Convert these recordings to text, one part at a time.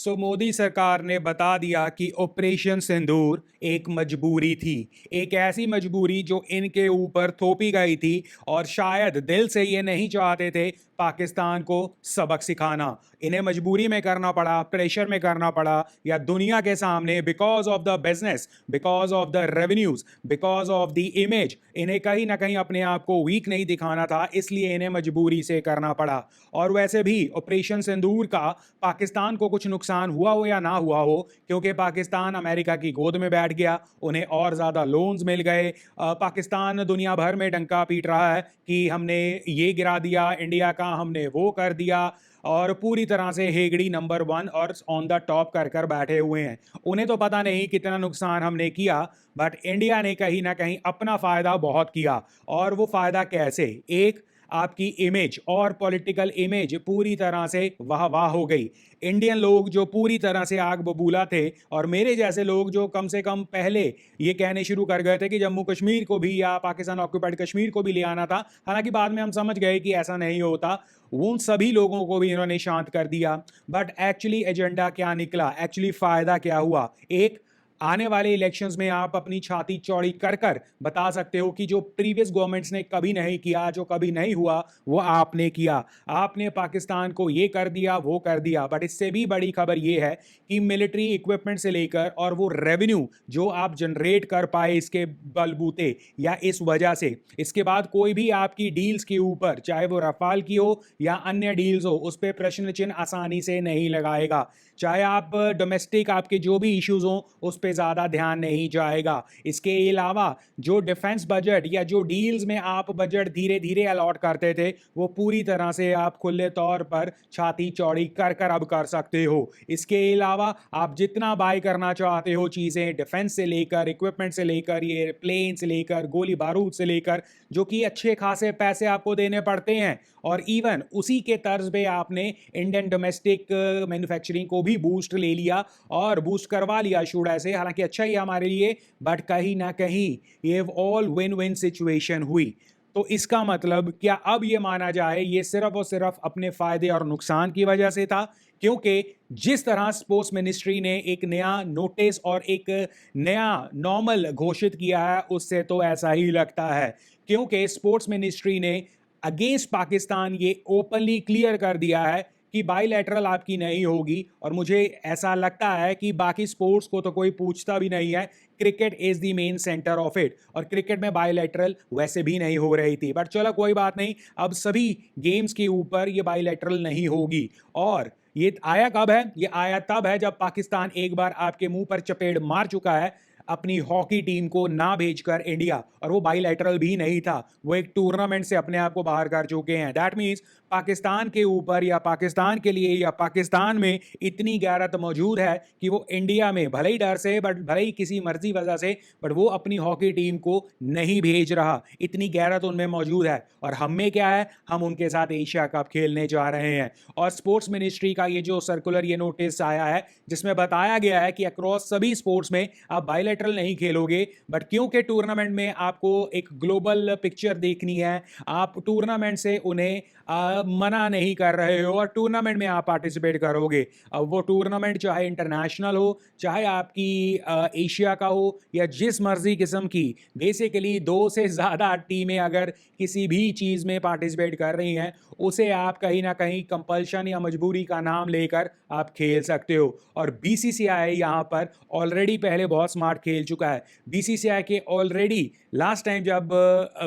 मोदी सरकार ने बता दिया कि ऑपरेशन सिंदूर एक मजबूरी थी। एक ऐसी मजबूरी जो इनके ऊपर थोपी गई थी और शायद दिल से ये नहीं चाहते थे पाकिस्तान को सबक सिखाना। इन्हें मजबूरी में करना पड़ा, प्रेशर में करना पड़ा, या दुनिया के सामने because of the business, because of the revenues, because of the image, इन्हें कहीं ना कहीं अपने आप को वीक नहीं दिखाना था, इसलिए इन्हें मजबूरी से करना पड़ा। और वैसे भी ऑपरेशन सिंदूर का पाकिस्तान को कुछ नुकसान हुआ हो या ना हुआ हो, क्योंकि पाकिस्तान अमेरिका की गोद में बैठ गया, उन्हें और ज़्यादा लोन्स मिल गए। पाकिस्तान दुनिया भर में डंका पीट रहा है कि हमने ये गिरा दिया इंडिया का, हमने वो कर दिया, और पूरी तरह से हेगड़ी नंबर 1 और ऑन द टॉप कर कर बैठे हुए हैं। उन्हें तो पता नहीं कितना नुकसान हमने किया, बट इंडिया ने कहीं ना कहीं अपना फ़ायदा बहुत किया। और वो फ़ायदा कैसे? एक, आपकी इमेज और पॉलिटिकल इमेज पूरी तरह से वाह वाह हो गई। इंडियन लोग जो पूरी तरह से आग बबूला थे, और मेरे जैसे लोग जो कम से कम पहले ये कहने शुरू कर गए थे कि जम्मू कश्मीर को भी या पाकिस्तान ऑक्यूपाइड कश्मीर को भी ले आना था, हालांकि बाद में हम समझ गए कि ऐसा नहीं होता, उन सभी लोगों को भी इन्होंने शांत कर दिया। बट एक्चुअली एजेंडा क्या निकला, एक्चुअली फायदा क्या हुआ? एक, आने वाले इलेक्शंस में आप अपनी छाती चौड़ी कर कर बता सकते हो कि जो प्रीवियस गवर्नमेंट्स ने कभी नहीं किया, जो कभी नहीं हुआ, वो आपने किया। आपने पाकिस्तान को ये कर दिया, वो कर दिया। बट इससे भी बड़ी खबर ये है कि मिलिट्री इक्विपमेंट से लेकर और वो रेवेन्यू जो आप जनरेट कर पाए इसके बलबूते या इस वजह से, इसके बाद कोई भी आपकी डील्स के ऊपर, चाहे वो रफाल की हो या अन्य डील्स हो, उस पर प्रश्न चिन्ह आसानी से नहीं लगाएगा। चाहे आप डोमेस्टिक आपके जो भी इश्यूज हो उस पर ज़्यादा ध्यान नहीं जाएगा। इसके अलावा जो डिफेंस बजट या जो डील्स में आप बजट धीरे धीरे अलॉट करते थे, वो पूरी तरह से आप खुले तौर पर छाती चौड़ी कर कर अब कर सकते हो। इसके अलावा आप जितना बाय करना चाहते हो चीज़ें, डिफेंस से लेकर, इक्विपमेंट से लेकर, ये प्लेन से लेकर, गोली बारूद से लेकर, जो कि अच्छे खासे पैसे आपको देने पड़ते हैं। और इवन उसी के तर्ज पे आपने इंडियन डोमेस्टिक मैन्युफैक्चरिंग को भी बूस्ट ले लिया और बूस्ट करवा लिया शुड ऐसे, हालांकि अच्छा ही हमारे लिए, बट कहीं ना कहीं ये ऑल विन विन सिचुएशन हुई। तो इसका मतलब क्या अब ये माना जाए ये सिर्फ और सिर्फ अपने फायदे और नुकसान की वजह से था? क्योंकि जिस तरह स्पोर्ट्स मिनिस्ट्री ने एक नया नोटिस और एक नया नॉर्मल घोषित किया है, उससे तो ऐसा ही लगता है। क्योंकि स्पोर्ट्स मिनिस्ट्री ने अगेंस्ट पाकिस्तान ये ओपनली क्लियर कर दिया है कि बाईलैटरल आपकी नहीं होगी। और मुझे ऐसा लगता है कि बाकी स्पोर्ट्स को तो कोई पूछता भी नहीं है, cricket is the main centre of it, और क्रिकेट में बाईलैटरल वैसे भी नहीं हो रही थी। बट चलो कोई बात नहीं, अब सभी गेम्स के ऊपर ये बाईलैटरल नहीं होगी। और ये आया कब है? ये आया तब है जब पाकिस्तान एक बार आपके मुंह पर चपेट मार चुका है अपनी हॉकी टीम को ना भेजकर इंडिया, और वो बाईलैटरल भी नहीं था, वो एक टूर्नामेंट से अपने आप को बाहर कर चुके हैं। दैट मीन्स पाकिस्तान के ऊपर या पाकिस्तान के लिए या पाकिस्तान में इतनी गैरत मौजूद है कि वो इंडिया में भले ही डर से, बट भले ही किसी मर्जी वजह से, बट वो अपनी हॉकी टीम को नहीं भेज रहा। इतनी गैरत उनमें मौजूद है। और हम में क्या है? हम उनके साथ एशिया कप खेलने जा रहे हैं। और स्पोर्ट्स मिनिस्ट्री का ये जो सर्कुलर, ये नोटिस आया है जिसमें बताया गया है कि अक्रॉस सभी स्पोर्ट्स में आप बायलैटरल नहीं खेलोगे, बट क्योंकि टूर्नामेंट में आपको एक ग्लोबल पिक्चर देखनी है, आप टूर्नामेंट से उन्हें मना नहीं कर रहे हो और टूर्नामेंट में आप पार्टिसिपेट करोगे। अब वो टूर्नामेंट चाहे इंटरनेशनल हो, चाहे आपकी एशिया का हो, या जिस मर्जी किस्म की, बेसिकली 2 से ज़्यादा टीमें अगर किसी भी चीज़ में पार्टिसिपेट कर रही हैं, उसे आप कहीं ना कहीं कंपल्शन या मजबूरी का नाम लेकर आप खेल सकते हो। और बीसीसीआई यहाँ पर ऑलरेडी पहले बहुत स्मार्ट खेल चुका है। बीसीसीआई के ऑलरेडी लास्ट टाइम जब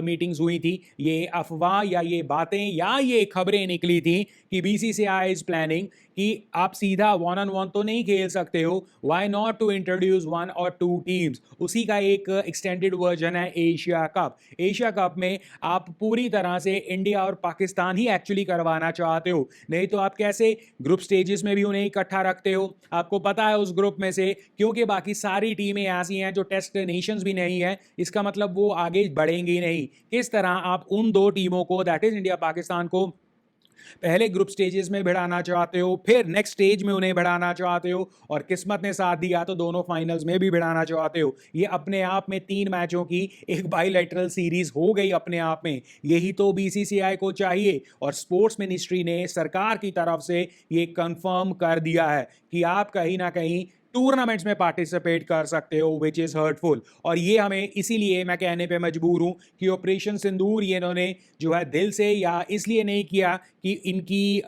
मीटिंग्स हुई थी, ये अफवाह या ये बातें या ये खबरें निकली थी कि बीसीसीआई इज प्लानिंग कि आप सीधा 1-on-1 तो नहीं खेल सकते हो, व्हाई नॉट टू इंट्रोड्यूस 1 और 2 टीम्स। उसी का एक एक्सटेंडेड वर्जन है एशिया कप। एशिया कप में आप पूरी तरह से इंडिया और पाकिस्तान ही एक्चुअली करवाना चाहते हो, नहीं तो आप कैसे ग्रुप स्टेजेस में भी उन्हें इकट्ठा रखते हो? आपको पता है उस ग्रुप में से, क्योंकि बाकी सारी टीमें ऐसी हैं जो टेस्ट नेशंस भी नहीं है, इसका मतलब वो आगे बढ़ेंगी नहीं। किस तरह आप उन 2 टीमों को, दैट इज इंडिया पाकिस्तान को, पहले ग्रुप स्टेजेस में भिड़ाना चाहते हो, फिर नेक्स्ट स्टेज में उन्हें भिड़ाना चाहते हो, और किस्मत ने साथ दिया तो दोनों फाइनल्स में भी भिड़ाना चाहते हो। ये अपने आप में 3 मैचों की एक बाइलैटरल सीरीज हो गई अपने आप में। यही तो बीसीसीआई को चाहिए, और स्पोर्ट्स मिनिस्ट्री ने सरकार की तरफ से ये कंफर्म कर दिया है कि आप कहीं ना कहीं टूर्नामेंट्स में पार्टिसिपेट कर सकते हो, विच इज हर्टफुल। और ये हमें इसीलिए मैं कहने पे मजबूर हूं कि ऑपरेशन सिंदूर ये इन्होंने जो है दिल से या इसलिए नहीं किया कि इनकी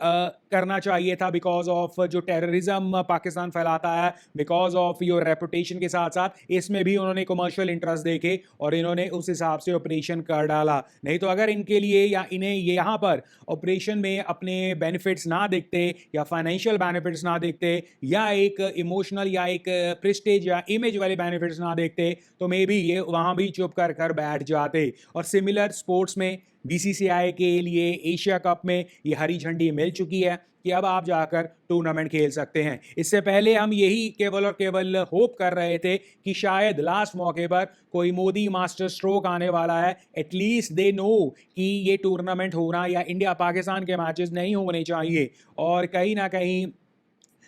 करना चाहिए था बिकॉज ऑफ जो टेररिज्म पाकिस्तान फैलाता है, बिकॉज ऑफ योर रेपुटेशन के साथ साथ इसमें भी उन्होंने कमर्शियल इंटरेस्ट देखे और इन्होंने उस हिसाब से ऑपरेशन कर डाला। नहीं तो अगर इनके लिए या इन्हें यहाँ पर ऑपरेशन में अपने बेनिफिट्स ना देखते या फाइनेंशियल बेनिफिट्स ना देखते या एक इमोशनल या एक प्रेस्टेज या इमेज वाले बेनिफिट्स ना देखते, तो मे बी ये वहाँ भी चुप कर कर बैठ जाते। और सिमिलर स्पोर्ट्स में बीसीसीआई के लिए एशिया कप में ये हरी झंडी मिल चुकी है कि अब आप जाकर टूर्नामेंट खेल सकते हैं। इससे पहले हम यही केवल और केवल होप कर रहे थे कि शायद लास्ट मौके पर कोई मोदी मास्टर स्ट्रोक आने वाला है, एटलीस्ट दे नो कि ये टूर्नामेंट होना या इंडिया पाकिस्तान के मैचेस नहीं होने चाहिए, और कहीं ना कहीं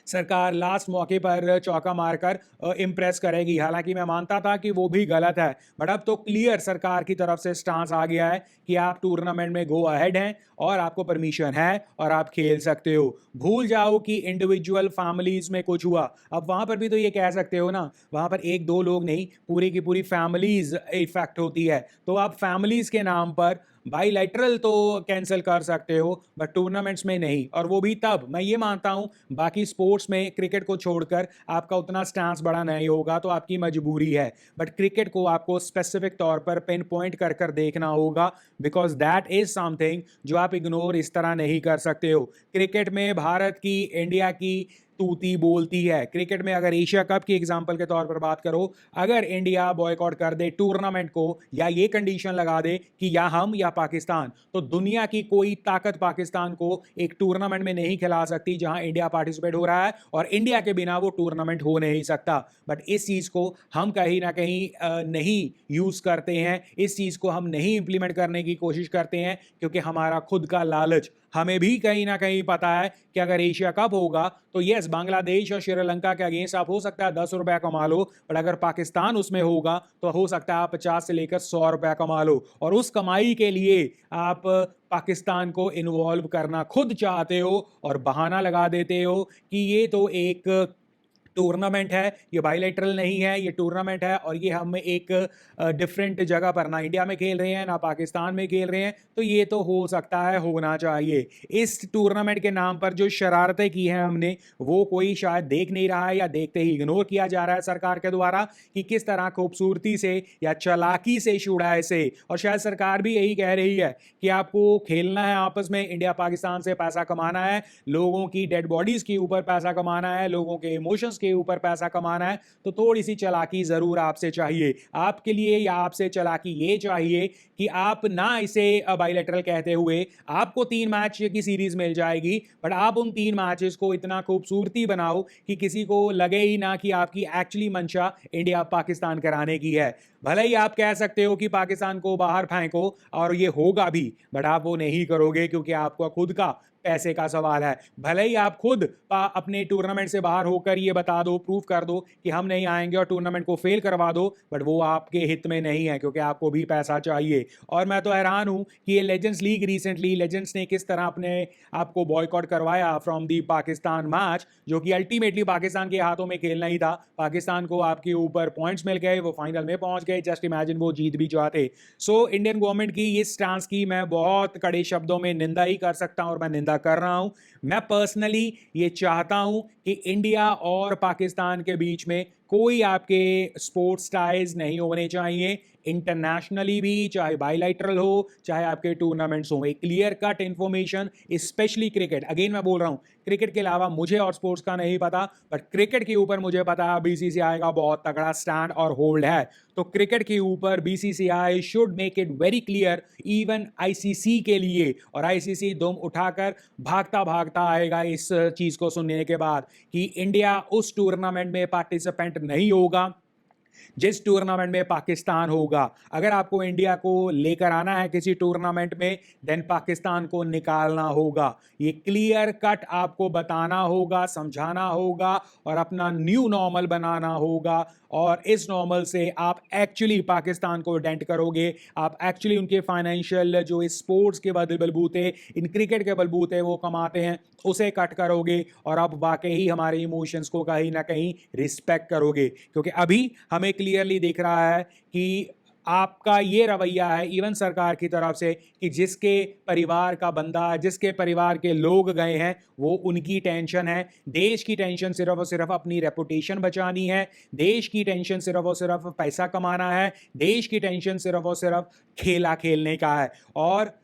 सरकार लास्ट मौके पर चौका मारकर इम्प्रेस करेगी। हालांकि मैं मानता था कि वो भी गलत है, बट अब तो क्लियर सरकार की तरफ से स्टांस आ गया है कि आप टूर्नामेंट में गो अहेड हैं और आपको परमिशन है और आप खेल सकते हो। भूल जाओ कि इंडिविजुअल फैमिलीज में कुछ हुआ, अब वहां पर भी तो ये कह सकते हो ना, वहां पर एक दो लोग नहीं, पूरी की पूरी फैमिलीज इफेक्ट होती है। तो आप फैमिलीज के नाम पर बाईलैटरल तो कैंसिल कर सकते हो, बट टूर्नामेंट्स में नहीं। और वो भी तब, मैं ये मानता हूं बाकी स्पोर्ट्स में क्रिकेट को छोड़कर आपका उतना स्टांस बड़ा नहीं होगा तो आपकी मजबूरी है, बट क्रिकेट को आपको स्पेसिफिक तौर पर पिन पॉइंट कर कर देखना होगा, बिकॉज दैट इज समथिंग जो आप इग्नोर इस तरह नहीं कर सकते हो। क्रिकेट में भारत की, इंडिया की तूती बोलती है। क्रिकेट में अगर एशिया कप की एग्जांपल के तौर पर बात करो, अगर इंडिया बॉयकॉट कर दे टूर्नामेंट को या ये कंडीशन लगा दे कि या हम या पाकिस्तान, तो दुनिया की कोई ताकत पाकिस्तान को एक टूर्नामेंट में नहीं खिला सकती जहां इंडिया पार्टिसिपेट हो रहा है, और इंडिया के बिना वो टूर्नामेंट हो नहीं सकता। बट इस चीज को हम कहीं ना कहीं नहीं यूज करते हैं, इस चीज को हम नहीं इंप्लीमेंट करने की कोशिश करते हैं, क्योंकि हमारा खुद का लालच। हमें भी कहीं ना कहीं पता है कि अगर एशिया कप होगा तो यस, बांग्लादेश और श्रीलंका के अगेंस्ट आप हो सकता है 10 रुपया कमा लो, पर अगर पाकिस्तान उसमें होगा तो हो सकता है आप 50 से लेकर 100 रुपया कमा लो, और उस कमाई के लिए आप पाकिस्तान को इन्वॉल्व करना खुद चाहते हो और बहाना लगा देते हो कि ये तो एक टूर्नामेंट है, ये बायलैटरल नहीं है, ये टूर्नामेंट है, और ये हम एक डिफरेंट जगह पर ना इंडिया में खेल रहे हैं ना पाकिस्तान में खेल रहे हैं, तो ये तो हो सकता है, होना चाहिए। इस टूर्नामेंट के नाम पर जो शरारतें की हैं हमने, वो कोई शायद देख नहीं रहा है या देखते ही इग्नोर किया जा रहा है सरकार के द्वारा कि किस तरह खूबसूरती से या चालाकी से शुड़ाए से। और शायद सरकार भी यही कह रही है कि आपको खेलना है आपस में, इंडिया पाकिस्तान से पैसा कमाना है, लोगों की डेड बॉडीज के ऊपर पैसा कमाना है, लोगों के इमोशंस के ऊपर पैसा कमाना है, तो थोड़ी सी चालाकी जरूर आपसे चाहिए। आपके लिए या आपसे चालाकी ये चाहिए कि आप ना इसे बायलैटरल कहते हुए आपको 3 मैच की सीरीज मिल जाएगी, बट आप उन 3 मैचेस को इतना खूबसूरती बनाओ कि किसी को लगे ही ना कि आपकी एक्चुअली मंशा इंडिया पाकिस्तान कराने की है। भले ही आप कह सकते हो कि पाकिस्तान को बाहर फेंको, और ये होगा भी, बट आप वो नहीं करोगे क्योंकि आपका खुद का पैसे का सवाल है। भले ही आप खुद अपने टूर्नामेंट से बाहर होकर ये बता दो, प्रूव कर दो कि हम नहीं आएंगे और टूर्नामेंट को फेल करवा दो, बट वो आपके हित में नहीं है क्योंकि आपको भी पैसा चाहिए। और मैं तो हैरान हूं कि ये लेजेंड्स लीग रिसेंटली लेजेंड्स ने किस तरह अपने आपको बॉयकॉट करवाया फ्रॉम दी पाकिस्तान मैच, जो कि अल्टीमेटली पाकिस्तान के हाथों में खेलना ही था। पाकिस्तान को आपके ऊपर पॉइंट्स मिल गए, वो फाइनल में पहुंच गए, जस्ट इमेजिन वो जीत भी जाते। सो इंडियन गवर्नमेंट की इस स्टांस की मैं बहुत कड़े शब्दों में निंदा ही कर सकता हूं, और मैं निंदा कर रहा हूं। मैं पर्सनली ये चाहता हूं कि इंडिया और पाकिस्तान के बीच में कोई आपके स्पोर्ट्स टाइज नहीं होने चाहिए, इंटरनेशनली भी, चाहे बायलैटरल हो चाहे आपके टूर्नामेंट्स हो। एक clear cut information, specially cricket, again मैं बोल रहा हूं क्रिकेट के अलावा मुझे और स्पोर्ट्स का नहीं पता, बट क्रिकेट के ऊपर मुझे पता है बीसीसीआई का बहुत तगड़ा स्टैंड और होल्ड है। तो क्रिकेट के ऊपर BCCI should make it very clear, even ICC के लिए, और आईसीसी दुम उठाकर भागता भागता आएगा इस चीज को सुनने के बाद कि इंडिया उस टूर्नामेंट में पार्टिसिपेंट नहीं होगा जिस टूर्नामेंट में पाकिस्तान होगा, अगर आपको इंडिया को लेकर आना है किसी टूर्नामेंट में, देन पाकिस्तान को निकालना होगा। ये क्लियर कट आपको बताना होगा, समझाना होगा और अपना न्यू नॉर्मल बनाना होगा। और इस नॉर्मल से आप एक्चुअली पाकिस्तान को डेंट करोगे, आप एक्चुअली उनके फाइनेंशियल जो इस स्पोर्ट्स के बलबूते, इन क्रिकेट के बलबूते वो कमाते हैं, उसे कट करोगे और आप वाकई हमारे इमोशंस को कहीं ना कहीं रिस्पेक्ट करोगे। क्योंकि अभी हमें क्लियरली दिख रहा है कि आपका ये रवैया है इवन सरकार की तरफ से कि जिसके परिवार का बंदा, जिसके परिवार के लोग गए हैं, वो उनकी टेंशन है। देश की टेंशन सिर्फ और सिर्फ अपनी रेपुटेशन बचानी है, देश की टेंशन सिर्फ और सिर्फ पैसा कमाना है, देश की टेंशन सिर्फ और सिर्फ खेला खेलने का है और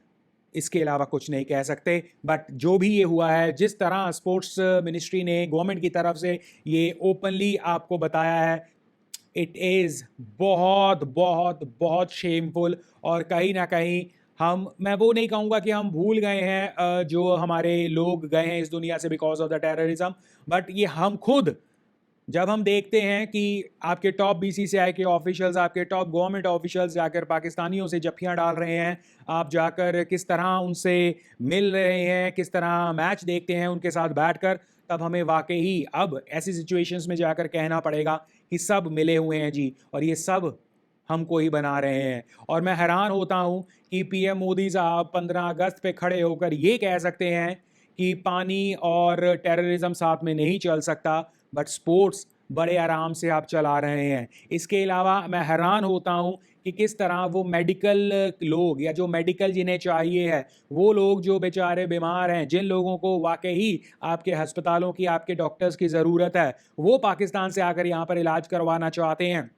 इसके अलावा कुछ नहीं कह सकते। बट जो भी ये हुआ है, जिस तरह स्पोर्ट्स मिनिस्ट्री ने गवर्नमेंट की तरफ से ये ओपनली आपको बताया है, इट इज़ बहुत बहुत बहुत शेमफुल। और कहीं ना कहीं मैं वो नहीं कहूँगा कि हम भूल गए हैं जो हमारे लोग गए हैं इस दुनिया से because of the terrorism, but ये हम खुद जब हम देखते हैं कि आपके टॉप बीसीसीआई के ऑफिशियल्स, आपके टॉप गवर्नमेंट ऑफिशियल्स जाकर पाकिस्तानियों से जफ्फियां डाल रहे हैं, आप जाकर किस तरह उनसे मिल रहे हैं, किस तरह मैच देखते हैं उनके साथ बैठकर, तब हमें वाकई अब ऐसी सिचुएशंस में जाकर कहना पड़ेगा कि सब मिले हुए हैं जी और ये सब हमको ही बना रहे हैं। और मैं हैरान होता हूँ कि पीएम मोदी साहब 15 अगस्त पे खड़े होकर ये कह सकते हैं कि पानी और टेररिज्म साथ में नहीं चल सकता, बट स्पोर्ट्स बड़े आराम से आप चला रहे हैं। इसके अलावा मैं हैरान होता हूँ कि किस तरह वो मेडिकल लोग या जो मेडिकल जिन्हें चाहिए है, वो लोग जो बेचारे बीमार हैं, जिन लोगों को वाकई आपके अस्पतालों की, आपके डॉक्टर्स की ज़रूरत है, वो पाकिस्तान से आकर यहाँ पर इलाज करवाना चाहते हैं।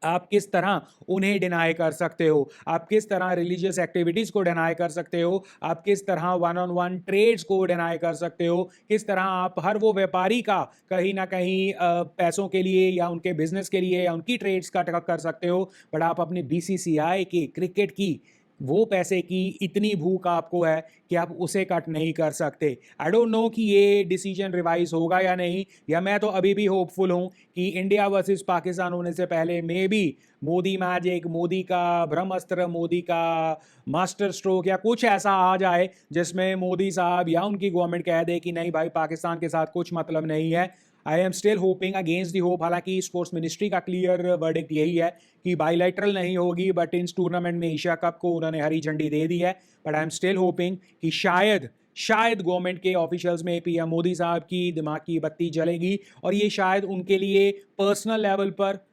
आप किस तरह उन्हें डिनाई कर सकते हो, आप किस तरह रिलीजियस एक्टिविटीज़ को डिनाई कर सकते हो, आप किस तरह वन ऑन वन ट्रेड्स को डिनाई कर सकते हो, किस तरह आप हर वो व्यापारी का कहीं ना कहीं पैसों के लिए या उनके बिजनेस के लिए या उनकी ट्रेड्स का कर सकते हो, बट आप अपने बीसीसीआई की, क्रिकेट की, वो पैसे की इतनी भूख आपको है कि आप उसे कट नहीं कर सकते। आई डोंट नो कि ये डिसीजन रिवाइज होगा या नहीं, या मैं तो अभी भी होपफुल हूँ कि इंडिया वर्सेस पाकिस्तान होने से पहले may be Modi magic, Modi का ब्रह्मास्त्र, मोदी का मास्टर स्ट्रोक या कुछ ऐसा आ जाए जिसमें मोदी साहब या उनकी गवर्नमेंट कह दे कि नहीं भाई, पाकिस्तान के साथ कुछ मतलब नहीं है। I am still hopping against the hope. हालांकि स्पोर्ट्स मिनिस्ट्री का क्लियर वर्डिक्ट यही है कि बायलैटरल नहीं होगी, बट इस टूर्नामेंट में एशिया कप को उन्होंने हरी झंडी दे दी है। But I am still hopping कि शायद गवर्नमेंट के ऑफिशियल्स में पीएम मोदी साहब की दिमाग की बत्ती जलेगी और ये शायद उनके लिए पर्सनल लेवल पर,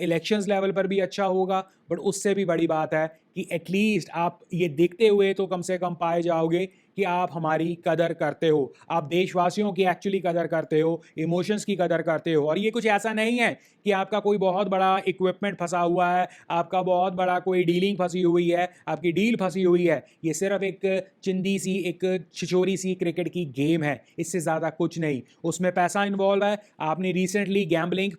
इलेक्शंस लेवल पर भी अच्छा होगा। बट उससे भी बड़ी बात है कि एटलीस्ट आप ये देखते हुए तो कम से कम पाए जाओगे कि आप हमारी कदर करते हो, आप देशवासियों की एक्चुअली कदर करते हो, इमोशंस की कदर करते हो। और ये कुछ ऐसा नहीं है कि आपका कोई बहुत बड़ा इक्विपमेंट फंसा हुआ है, आपका बहुत बड़ा कोई डीलिंग फंसी हुई है, आपकी डील फंसी हुई है। ये सिर्फ एक चिंदी सी, एक छिछोरी सी क्रिकेट की गेम है, इससे ज़्यादा कुछ नहीं। उसमें पैसा इन्वॉल्व है। आपने रिसेंटली गैम्बलिंग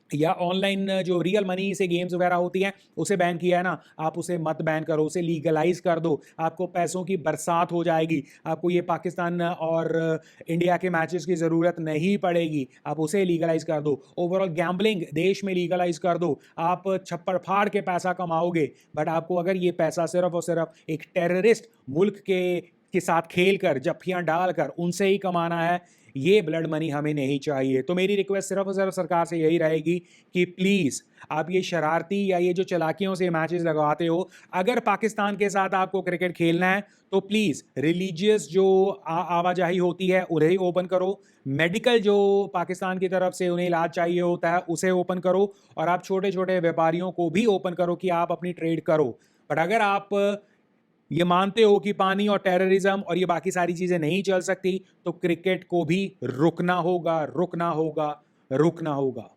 या ऑनलाइन जो रियल मनी से गेम्स वगैरह होती हैं उसे बैन किया है ना, आप उसे मत बैन करो, उसे लीगलाइज कर दो। आपको पैसों की बरसात हो जाएगी, आपको ये पाकिस्तान और इंडिया के मैचेस की ज़रूरत नहीं पड़ेगी, आप उसे लीगलाइज कर दो। ओवरऑल गैम्बलिंग देश में लीगलाइज कर दो, आप छप्पड़ फाड़ के पैसा कमाओगे। बट आपको अगर ये पैसा सिर्फ और सिर्फ एक टेररिस्ट मुल्क के साथ खेल कर, जफ्फियाँ डाल कर उनसे ही कमाना है, ये ब्लड मनी हमें नहीं चाहिए। तो मेरी रिक्वेस्ट सिर्फ और सिर्फ सरकार से यही रहेगी कि प्लीज़ आप ये शरारती या ये जो चालाकियों से मैचेस लगवाते हो, अगर पाकिस्तान के साथ आपको क्रिकेट खेलना है तो प्लीज़ रिलीजियस जो आवाजाही होती है उन्हें ही ओपन करो, मेडिकल जो पाकिस्तान की तरफ से उन्हें इलाज चाहिए होता है उसे ओपन करो, और आप छोटे छोटे व्यापारियों को भी ओपन करो कि आप अपनी ट्रेड करो। बट अगर आप ये मानते हो कि पानी और टेररिज्म और ये बाकी सारी चीजें नहीं चल सकती, तो क्रिकेट को भी रुकना होगा, रुकना होगा, रुकना होगा।